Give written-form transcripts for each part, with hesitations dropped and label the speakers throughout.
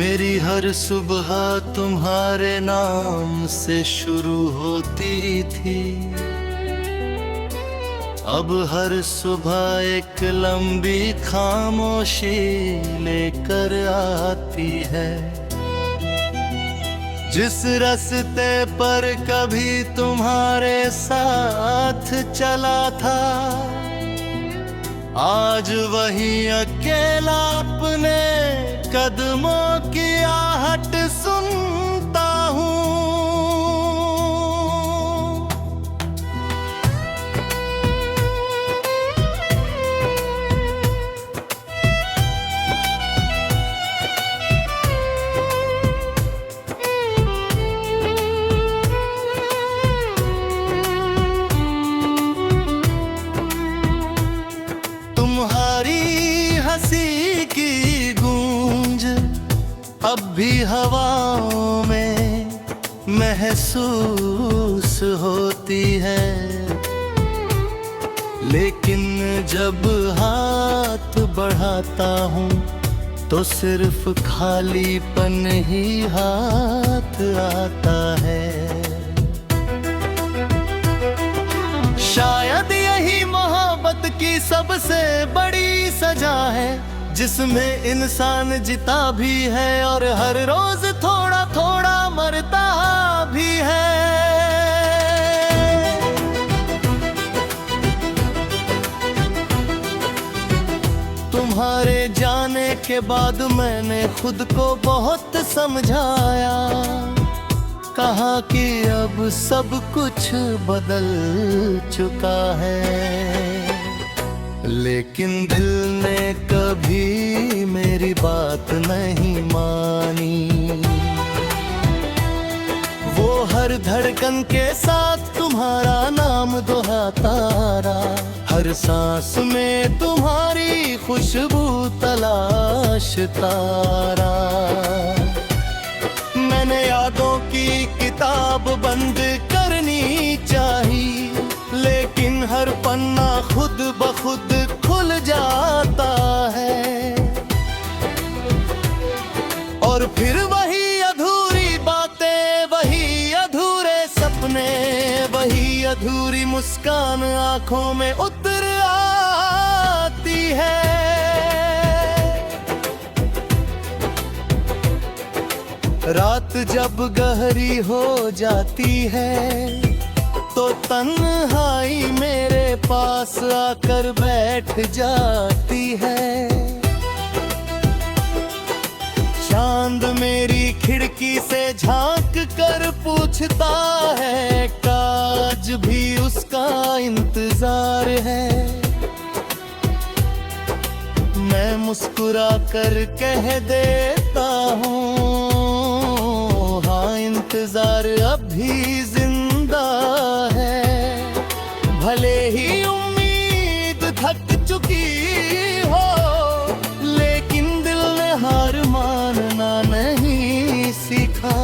Speaker 1: मेरी हर सुबह तुम्हारे नाम से शुरू होती थी। अब हर सुबह एक लंबी खामोशी लेकर आती है। जिस रास्ते पर कभी तुम्हारे साथ चला था, आज वही अकेला अपने कदमों की आहट सुनता हूँ। तुम्हारी हंसी की गूंज अब भी हवाओं में महसूस होती है, लेकिन जब हाथ बढ़ाता हूँ तो सिर्फ खालीपन ही हाथ आता है। शायद यही मोहब्बत की सबसे बड़ी सजा है, जिसमें इंसान जीता भी है और हर रोज थोड़ा थोड़ा मरता भी है। तुम्हारे जाने के बाद मैंने खुद को बहुत समझाया, कहा कि अब सब कुछ बदल चुका है, लेकिन दिल ने कभी मेरी बात नहीं मानी। वो हर धड़कन के साथ तुम्हारा नाम दोहराता रहा, हर सांस में तुम्हारी खुशबू तलाशता रहा। मैंने यादों की किताब बंद करनी चाहिए, लेकिन हर पन्ना खुद ब खुद खुल जाता है, और फिर वही अधूरी बातें, वही अधूरे सपने, वही अधूरी मुस्कान आंखों में उतर आती है। रात जब गहरी हो जाती है तो तन्हाई मेरे पास आकर बैठ जाती है। चांद मेरी खिड़की से झांक कर पूछता है, काज भी उसका इंतजार है। मैं मुस्कुरा कर कह देता हूँ, हाँ इंतजार अब भी जिंदा है। भले ही उम्मीद थक चुकी हो, लेकिन दिल ने हार मानना नहीं सीखा।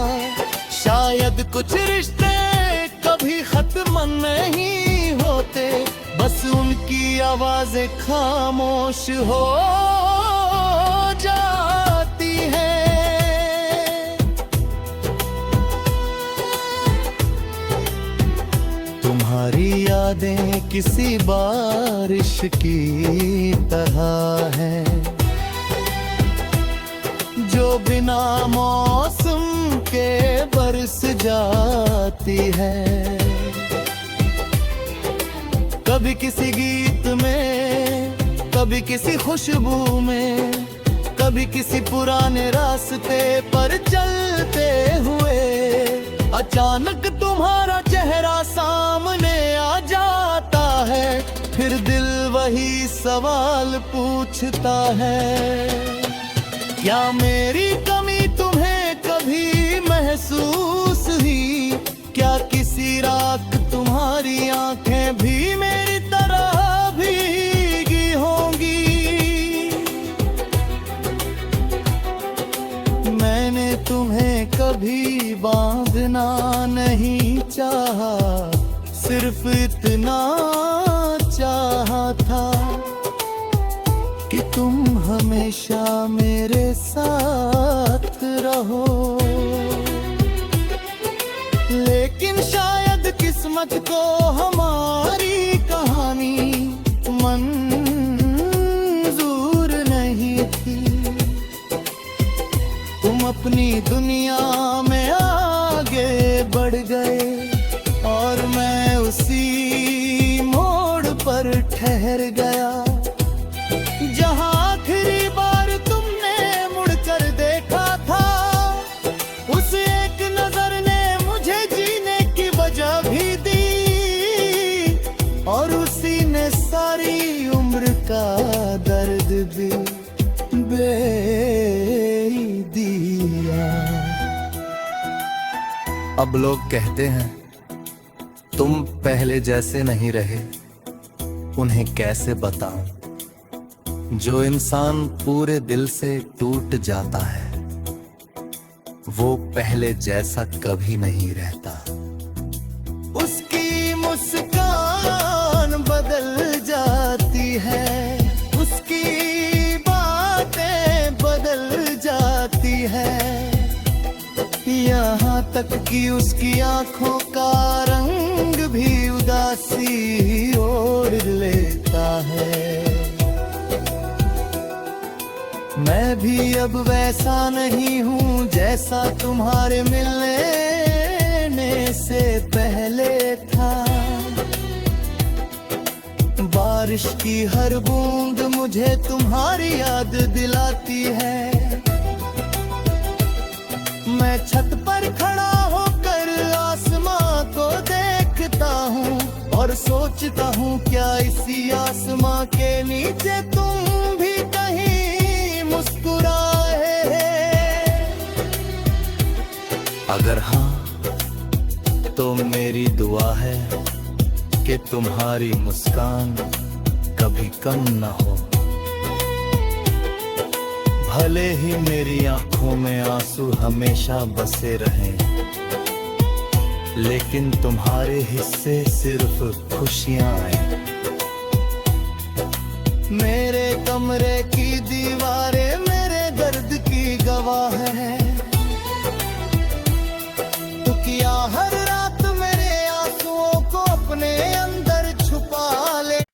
Speaker 1: शायद कुछ रिश्ते कभी खत्म नहीं होते, बस उनकी आवाजें खामोश हो जाती हैं। तुम्हारी यादें किसी बारिश की तरह है, जो बिना मौसम के बरस जाती है। कभी किसी गीत में, कभी किसी खुशबू में, कभी किसी पुराने रास्ते पर चलते हुए अचानक तुम्हारा चेहरा सामने आ जाता है। फिर दिल वही सवाल पूछता है, क्या मेरी कमी तुम्हें कभी महसूस हुई? क्या किसी रात तुम्हारी आंखें भी मेरी तरह भीगी होंगी? मैंने तुम्हें कभी बांधना नहीं चाहा, सिर्फ इतना चाहा था कि तुम हमेशा मेरे साथ हो। लेकिन शायद किस्मत को हमारी कहानी मंजूर नहीं थी। तुम अपनी दुनिया में आगे बढ़ गए और मैं उसी मोड़ पर ठहर गया, जहां आखिरी बार तुमने मुड़कर देखा था। उस एक नजर ने मुझे जीने की वजह भी दी और उसी ने सारी उम्र का दर्द भी दे दिया। अब लोग कहते हैं तुम पहले जैसे नहीं रहे, उन्हें कैसे बताऊं। जो इंसान पूरे दिल से टूट जाता है वो पहले जैसा कभी नहीं रहता। उसकी मुस्कान बदल जाती है, उसकी बातें बदल जाती है, यहाँ तक कि उसकी आंखों का रंग भी उदासी ओढ़ लेता है। मैं भी अब वैसा नहीं हूँ जैसा तुम्हारे मिलने से पहले था। बारिश की हर बूंद मुझे तुम्हारी याद दिलाती है। मैं छत पर खड़ा होकर आसमां को देखता हूँ और सोचता हूँ क्या इसी आसमां के नीचे तुम भी कहीं मुस्कुराए। अगर हाँ तो मेरी दुआ है कि तुम्हारी मुस्कान कभी कम न हो। भले ही मेरी आंखों में आंसू हमेशा बसे रहें, लेकिन तुम्हारे हिस्से सिर्फ खुशियां आए। मेरे कमरे की दीवारें मेरे दर्द की गवाह है। तो क्या हर रात मेरे आंसुओं को अपने अंदर छुपा ले।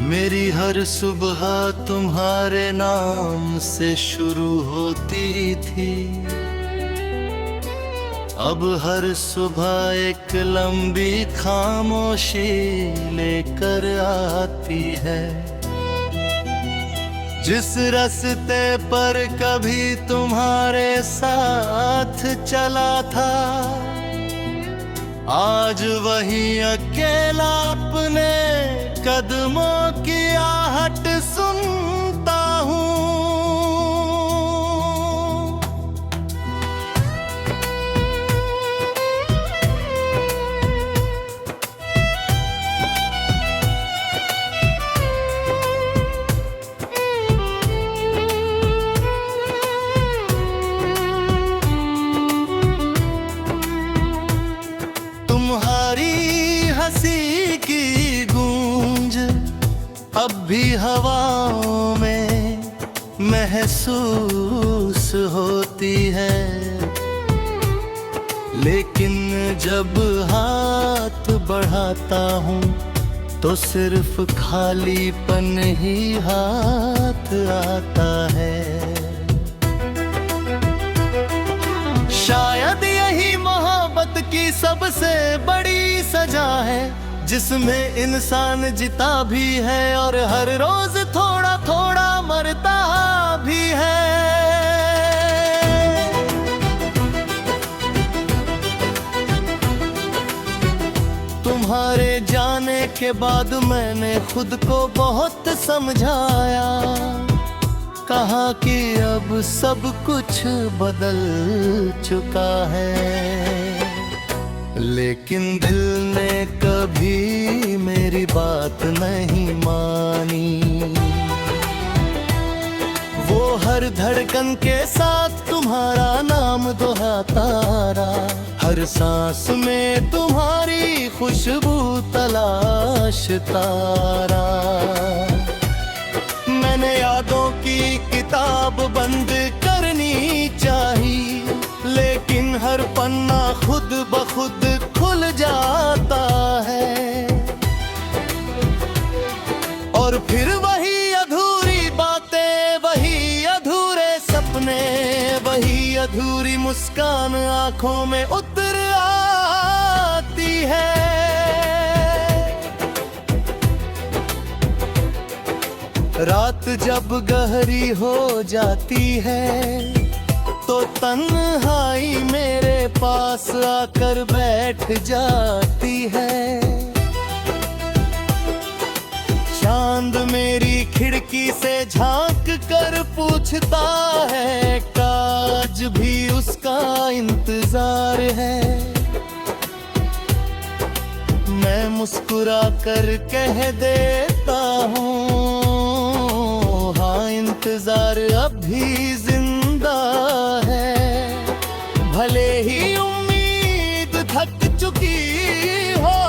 Speaker 1: मेरी हर सुबह तुम्हारे नाम से शुरू होती थी, अब हर सुबह एक लंबी खामोशी लेकर आती है। जिस रास्ते पर कभी तुम्हारे साथ चला था, आज वही अकेला अपने कदमों की आहट सुनता हूँ। तुम्हारी हंसी की गूंज अब भी हवाओं में महसूस होती है, लेकिन जब हाथ बढ़ाता हूँ तो सिर्फ खालीपन ही हाथ आता है। शायद यही मोहब्बत की सबसे बड़ी सजा है, जिसमें इंसान जीता भी है और हर रोज थोड़ा थोड़ा मरता भी है। तुम्हारे जाने के बाद मैंने खुद को बहुत समझाया, कहा कि अब सब कुछ बदल चुका है, लेकिन दिल ने कभी मेरी मेरी बात नहीं मानी। वो हर धड़कन के साथ तुम्हारा नाम दोहराता रहा, हर सांस में तुम्हारी खुशबू तलाशता रहा। मैंने यादों की किताब बंद करनी चाहिए, लेकिन हर पन्ना खुद ब खुद खुल जाता है। और फिर वही अधूरी बातें, वही अधूरे सपने, वही अधूरी मुस्कान आंखों में उतर आती है। रात जब गहरी हो जाती है तो तन्हाई मेरे पास आकर बैठ जाती है। चांद मेरी खिड़की से झांक कर पूछता है, आज भी उसका इंतजार है। मैं मुस्कुरा कर कह देता हूँ, हाँ इंतजार अब भी जिंदा है। भले ही उम्मीद थक चुकी हो,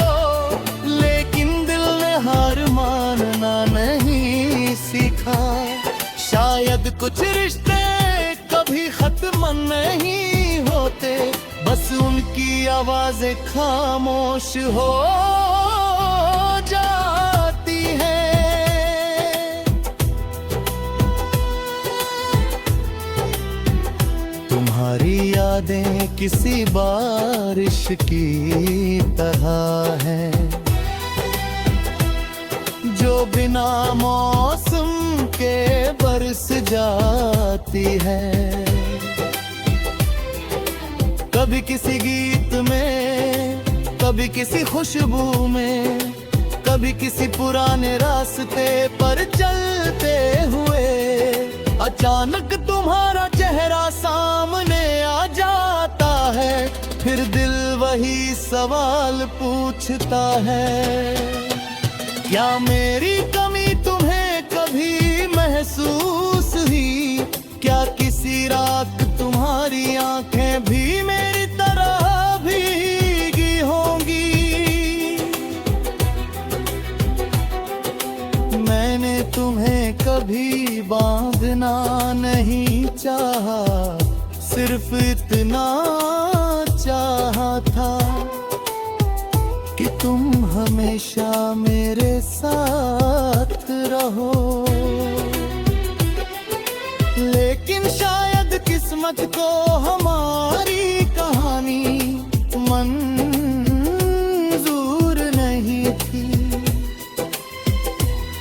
Speaker 1: लेकिन दिल ने हार मानना नहीं सीखा। शायद कुछ रिश्ते कभी खत्म नहीं होते, बस उनकी आवाजें खामोश हो जाती हैं। तुम्हारी यादें किसी बारिश की तरह है, जो बिना मौसम के बरस जाती है। कभी किसी गीत में, कभी किसी खुशबू में, कभी किसी पुराने रास्ते पर चलते हुए अचानक तुम्हारा चेहरा सामने आ जाता है। फिर दिल वही सवाल पूछता है, क्या मेरी कमी तुम्हें कभी महसूस हुई? क्या किसी रात तुम्हारी आंखें भी मेरी तरह भीगी होंगी? मैंने तुम्हें कभी बांधना नहीं चाहा, सिर्फ इतना चाहा था कि तुम हमेशा मेरे साथ रहो। लेकिन शायद किस्मत को हमारी कहानी मंजूर नहीं थी।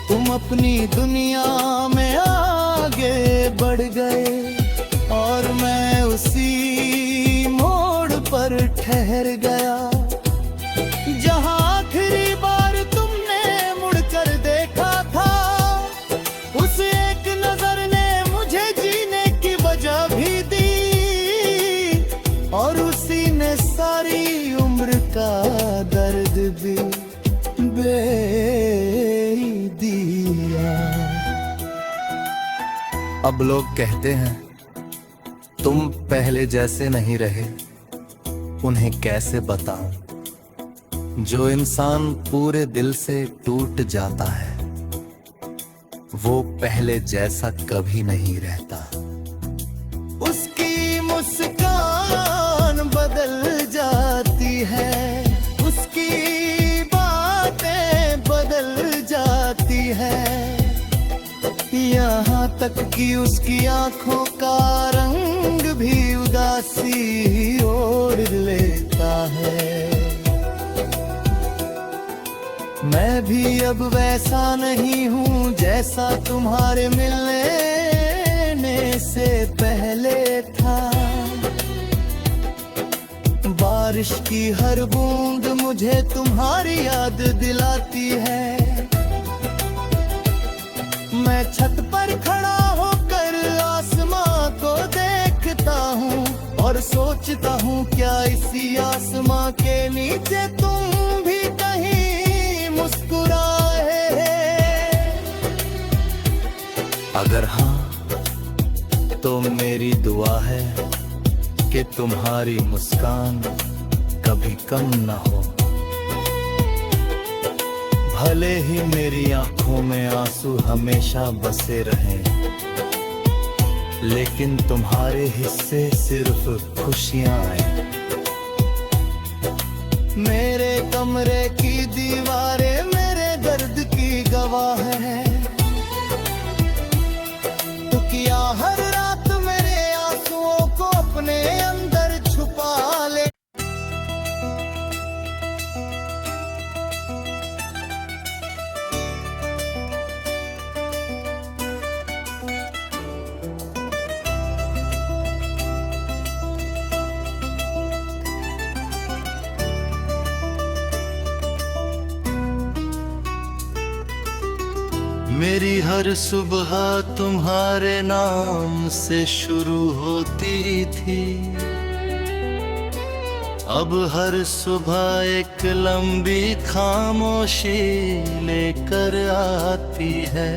Speaker 1: तुम अपनी दुनिया में आगे बढ़ गए और मैं उसी मोड़ पर ठहर गया, जहां आखिरी बार तुमने मुड़कर देखा था। उस एक नजर ने मुझे जीने की वजह भी दी, और उसी ने सारी उम्र का दर्द भी दिया। अब लोग कहते हैं तुम पहले जैसे नहीं रहे, उन्हें कैसे बताऊं? जो इंसान पूरे दिल से टूट जाता है वो पहले जैसा कभी नहीं रहता। उसकी मुस्कान बदल जाती है, उसकी बातें बदल जाती है, यहाँ तक कि उसकी आंखों का रंग भी उदासी ओढ़ लेता है। मैं भी अब वैसा नहीं हूँ जैसा तुम्हारे मिलने से पहले था। बारिश की हर बूंद मुझे तुम्हारी याद दिलाती है। मैं छत पर खड़ा होकर आसमां को देखता हूँ और सोचता हूँ क्या इसी आसमां के नीचे तुम भी कहीं मुस्कुरा अगर हाँ तो मेरी दुआ है कि तुम्हारी मुस्कान कभी कम न हो। भले ही मेरी आंखों में आंसू हमेशा बसे रहें, लेकिन तुम्हारे हिस्से सिर्फ खुशियां आए। मेरे कमरे की दीवारें मेरे दर्द की गवाह है। तो क्या हर रात मेरे आंसुओं को अपने अंदर छुपा ले। मेरी हर सुबह तुम्हारे नाम से शुरू होती थी, अब हर सुबह एक लंबी खामोशी लेकर आती है।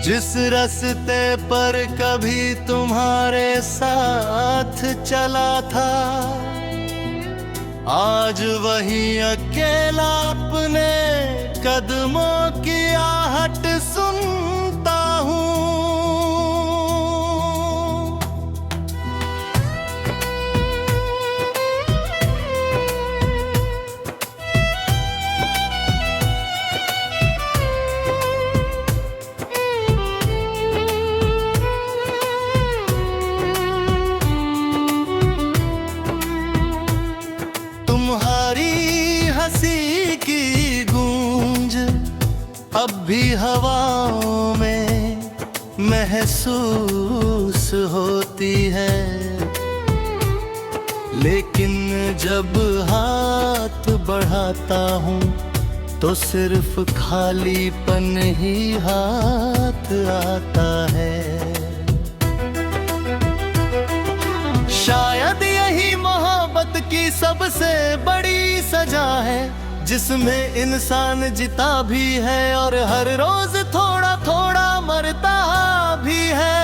Speaker 1: जिस रास्ते पर कभी तुम्हारे साथ चला था, आज वही अकेला अपने कदमों की आहट सुनता हूँ। तुम्हारी हंसी की गूंज अब भी हवाओं में महसूस होती है, लेकिन जब हाथ बढ़ाता हूँ तो सिर्फ खालीपन ही हाथ आता है। शायद यही मोहब्बत की सबसे बड़ी सजा है, जिसमें इंसान जीता भी है और हर रोज थोड़ा थोड़ा मरता भी है।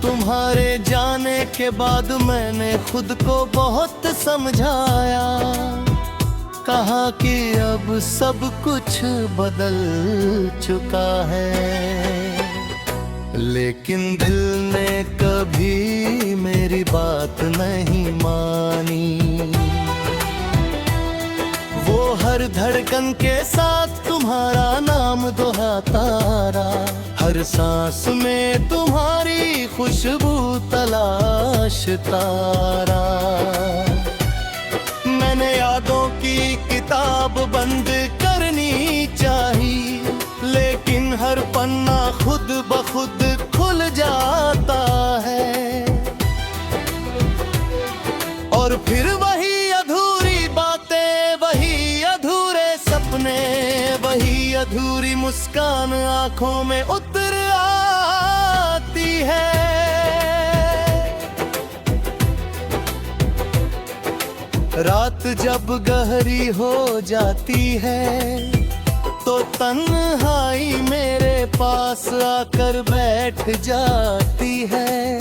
Speaker 1: तुम्हारे जाने के बाद मैंने खुद को बहुत समझाया, कहा कि अब सब कुछ बदल चुका है, लेकिन दिल ने कभी मेरी बात नहीं मानी। वो हर धड़कन के साथ तुम्हारा नाम दोहराता रहा, हर सांस में तुम्हारी खुशबू तलाशता रहा। मैंने यादों की किताब बंद करनी चाहिए, लेकिन हर पन्ना खुद ब खुद खुल जाता है, और फिर वही अधूरी बातें, वही अधूरे सपने, वही अधूरी मुस्कान आंखों में उतर आती है। रात जब गहरी हो जाती है तो तन्हाई मेरे पास आकर बैठ जाती है।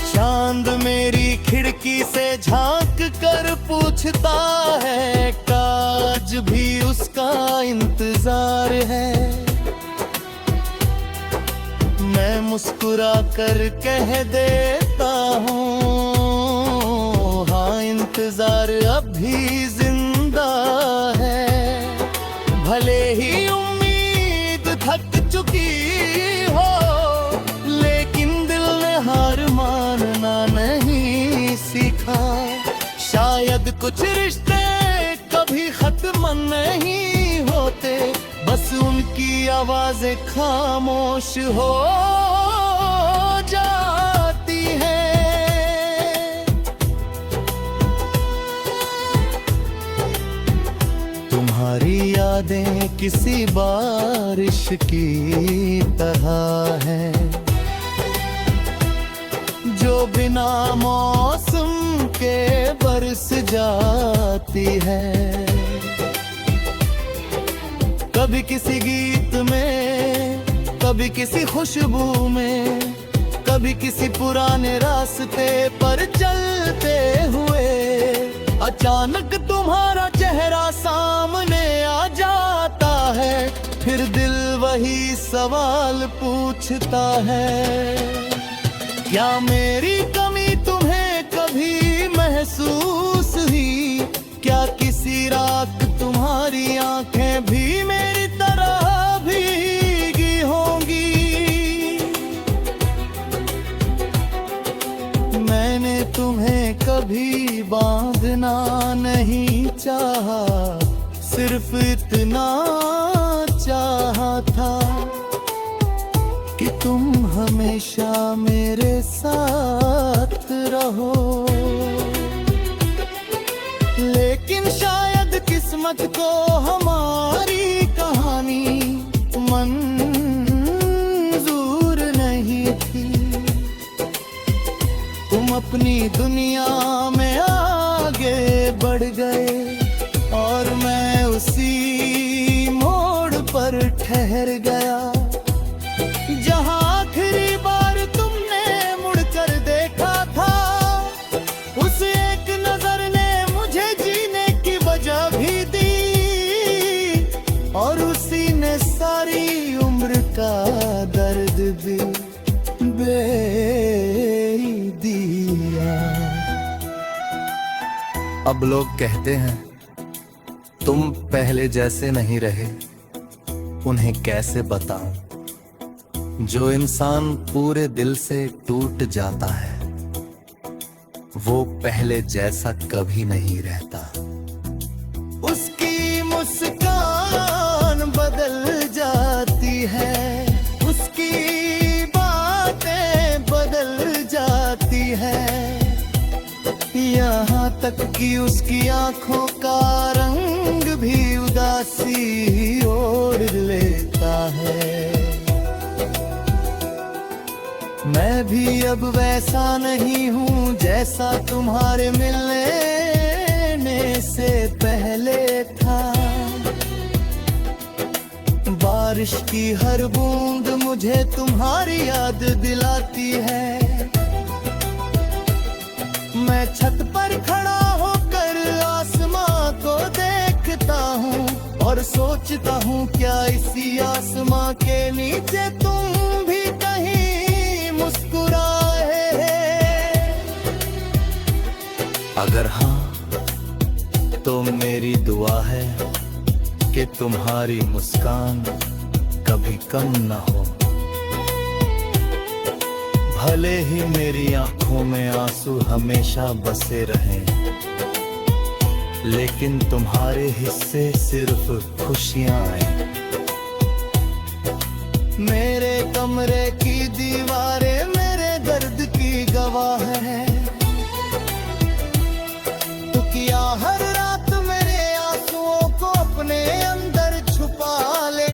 Speaker 1: चांद मेरी खिड़की से झांक कर पूछता है, काज भी उसका इंतजार है। मैं मुस्कुरा कर कह देता हूँ, हाँ इंतजार अब भी जिंदा है। भले ही उम्मीद थक चुकी हो, लेकिन दिल ने हार मानना नहीं सीखा। शायद कुछ रिश्ते कभी खत्म नहीं होते, बस उनकी आवाजें खामोश हो जाती हैं। तुम्हारी यादें किसी बारिश की तरह हैं, जो बिना मौसम के के बरस जाती है। कभी किसी गीत में, कभी किसी खुशबू में, कभी किसी पुराने रास्ते पर चलते हुए अचानक तुम्हारा चेहरा सामने आ जाता है। फिर दिल वही सवाल पूछता है, क्या मेरी कमी तुम्हें कभी महसूस हुई? क्या किसी रात तुम्हारी आंखें भी मेरी तरह भीगी होंगी? मैंने तुम्हें कभी बांधना नहीं चाहा, सिर्फ इतना चाहा था कि तुम हमेशा मेरे साथ रहो। लेकिन शायद किस्मत को हमारी कहानी मंजूर नहीं थी। तुम अपनी दुनिया में आगे बढ़ गए और मैं उसी मोड़ पर ठहर गया, जहां आखिरी बार तुमने मुड़कर देखा था। उस एक नजर ने मुझे जीने की वजह भी दी और उसी ने सारी उम्र का दर्द भी दिया। अब लोग कहते हैं तुम पहले जैसे नहीं रहे, उन्हें कैसे बताऊं? जो इंसान पूरे दिल से टूट जाता है वो पहले जैसा कभी नहीं रहता। उसकी मुस्कान बदल जाती है, उसकी बातें बदल जाती है, यहाँ तक कि उसकी आंखों का रंग भी उदासी ओढ़ लेता है। मैं भी अब वैसा नहीं हूँ जैसा तुम्हारे मिलने से पहले था। बारिश की हर बूंद मुझे तुम्हारी याद दिलाती है। मैं छत पर खड़ा होकर आसमां को देखता हूँ और सोचता हूँ क्या इसी आसमां के नीचे तुम भी कहीं मुस्कुराए? अगर हाँ तो मेरी दुआ है कि तुम्हारी मुस्कान कभी कम न हो। भले ही मेरी आंखों में आंसू हमेशा बसे रहें, लेकिन तुम्हारे हिस्से सिर्फ खुशियां आए। मेरे कमरे की दीवारें मेरे दर्द की गवाह है। तो क्या हर रात मेरे आंसुओं को अपने अंदर छुपा ले?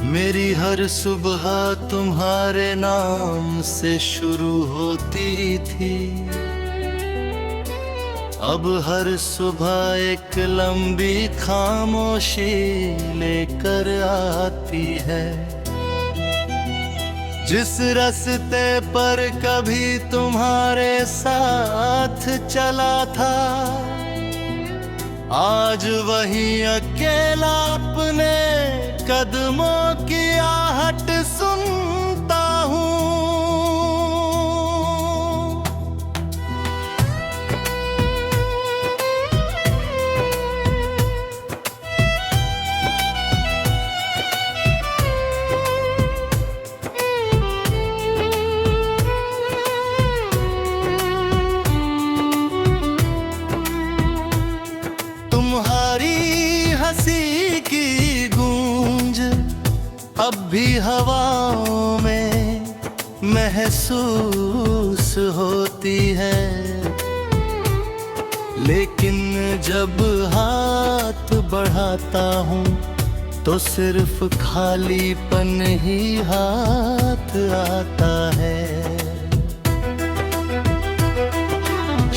Speaker 1: मेरी हर सुबह तुम्हारे नाम से शुरू होती थी, अब हर सुबह एक लंबी खामोशी लेकर आती है। जिस रास्ते पर कभी तुम्हारे साथ चला था, आज वही अकेला अपने कदमों की आहट सुनता हूँ। हंसी की गूंज अब भी हवाओं महसूस होती है, लेकिन जब हाथ बढ़ाता हूँ तो सिर्फ खालीपन ही हाथ आता है।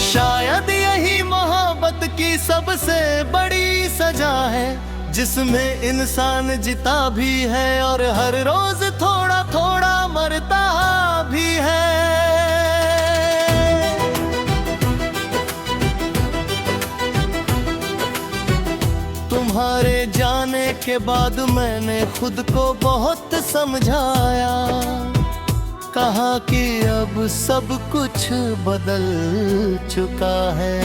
Speaker 1: शायद यही मोहब्बत की सबसे बड़ी सजा है, जिसमें इंसान जीता भी है और हर रोज थोड़ा थोड़ा मरता भी है। तुम्हारे जाने के बाद मैंने खुद को बहुत समझाया, कहा कि अब सब कुछ बदल चुका है,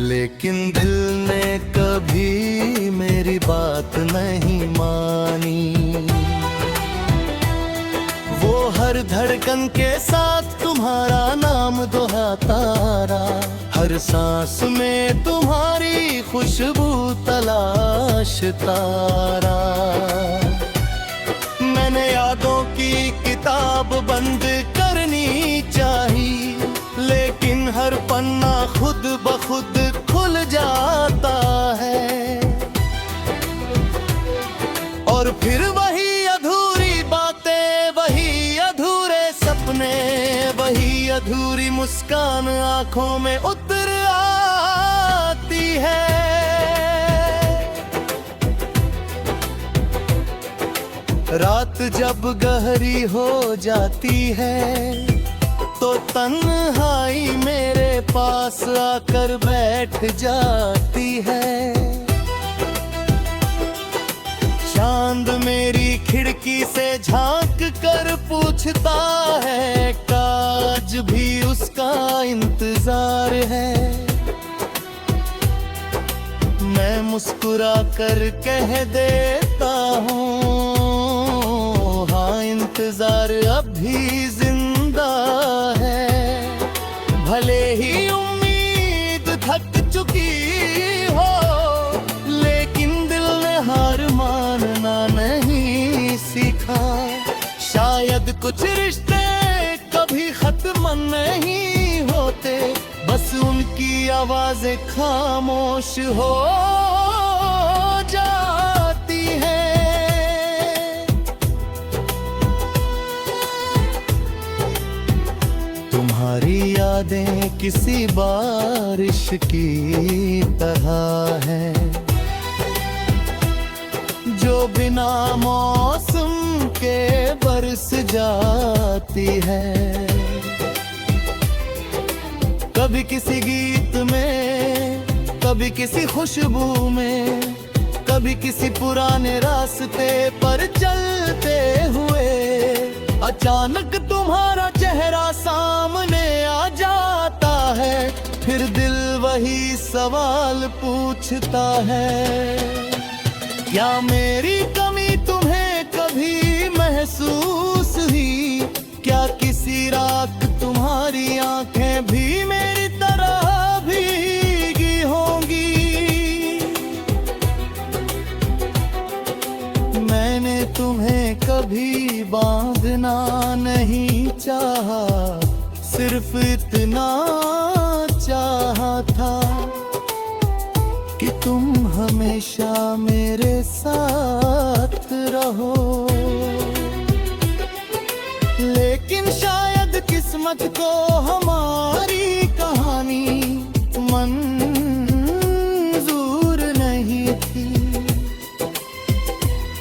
Speaker 1: लेकिन दिल ने कभी मेरी बात नहीं मानी। वो हर धड़कन के साथ तुम्हारा नाम दोहराता रहा, हर सांस में तुम्हारी खुशबू तलाशता रहा। मैंने यादों की किताब बंद करनी चाहिए, लेकिन हर पन्ना खुद ब खुद खुल जाता है, और फिर वही अधूरी बातें, वही अधूरे सपने, वही अधूरी मुस्कान आंखों में उतर आती है। रात जब गहरी हो जाती है तो तन्हाई मेरे पास आकर बैठ जाती है। चांद मेरी खिड़की से झांक कर पूछता है, काज भी उसका इंतजार है। मैं मुस्कुरा कर कह देता हूँ, हाँ इंतजार अब भी जिंदा है। भले ही उम्मीद थक चुकी हो, लेकिन दिल ने हार मानना नहीं सीखा। शायद कुछ रिश्ते कभी खत्म नहीं होते, बस उनकी आवाजें खामोश हो जाती हैं। तुम्हारी यादें किसी बारिश की तरह है, जो बिना मौसम के बरस जाती है। कभी किसी गीत में, कभी किसी खुशबू में, कभी किसी पुराने रास्ते पर चलते हुए अचानक तुम्हारा चेहरा सामने आ जाता है। फिर दिल वही सवाल पूछता है, क्या मेरी कमी तुम्हें कभी महसूस हुई? क्या किसी रात तुम्हारी आंखें भी मेरी तरह भीगी होंगी? मैंने तुम्हें कभी बांधना नहीं चाहा, सिर्फ इतना चाहा था कि तुम हमेशा मेरे साथ रहो। लेकिन शायद किस्मत को हमारी कहानी मंजूर नहीं थी।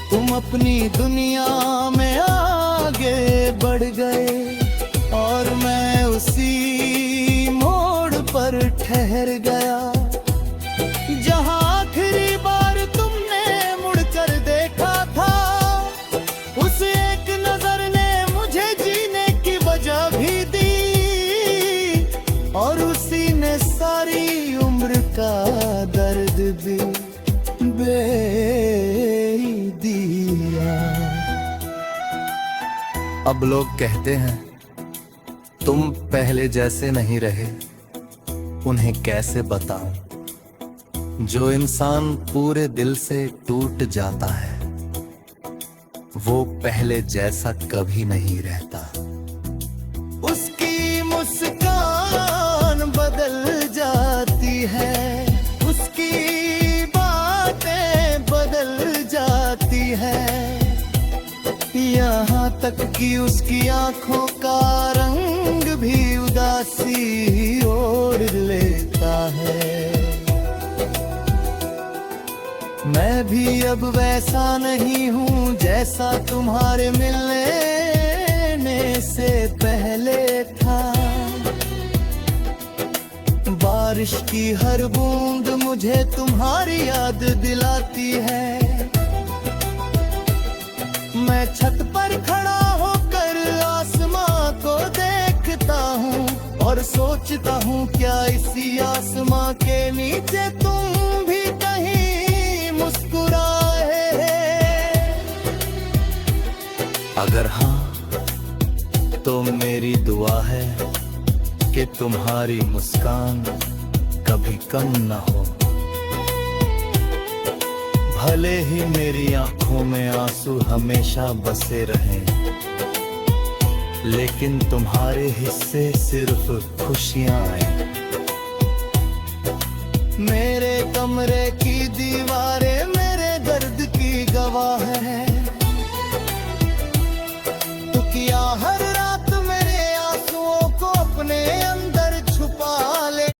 Speaker 1: तुम अपनी दुनिया में आगे बढ़ गए और मैं उसी मोड़ पर ठहर गया, जहां आखिरी बार तुमने मुड़कर देखा था। उस एक नजर ने मुझे जीने की वजह भी दी, और उसी ने सारी उम्र का दर्द भी दिया। अब लोग कहते हैं तुम पहले जैसे नहीं रहे, उन्हें कैसे बताऊं? जो इंसान पूरे दिल से टूट जाता है वो पहले जैसा कभी नहीं रहता। तक कि उसकी आंखों का रंग भी उदासी ओढ़ लेता है। मैं भी अब वैसा नहीं हूँ जैसा तुम्हारे मिलने से पहले था। बारिश की हर बूंद मुझे तुम्हारी याद दिलाती है। मैं छत पर खड़ा होकर आसमां को देखता हूँ और सोचता हूँ क्या इसी आसमां के नीचे तुम भी कहीं मुस्कुराए। अगर हाँ तो मेरी दुआ है कि तुम्हारी मुस्कान कभी कम न हो। भले ही मेरी आंखों में आंसू हमेशा बसे रहें, लेकिन तुम्हारे हिस्से सिर्फ खुशियां आए।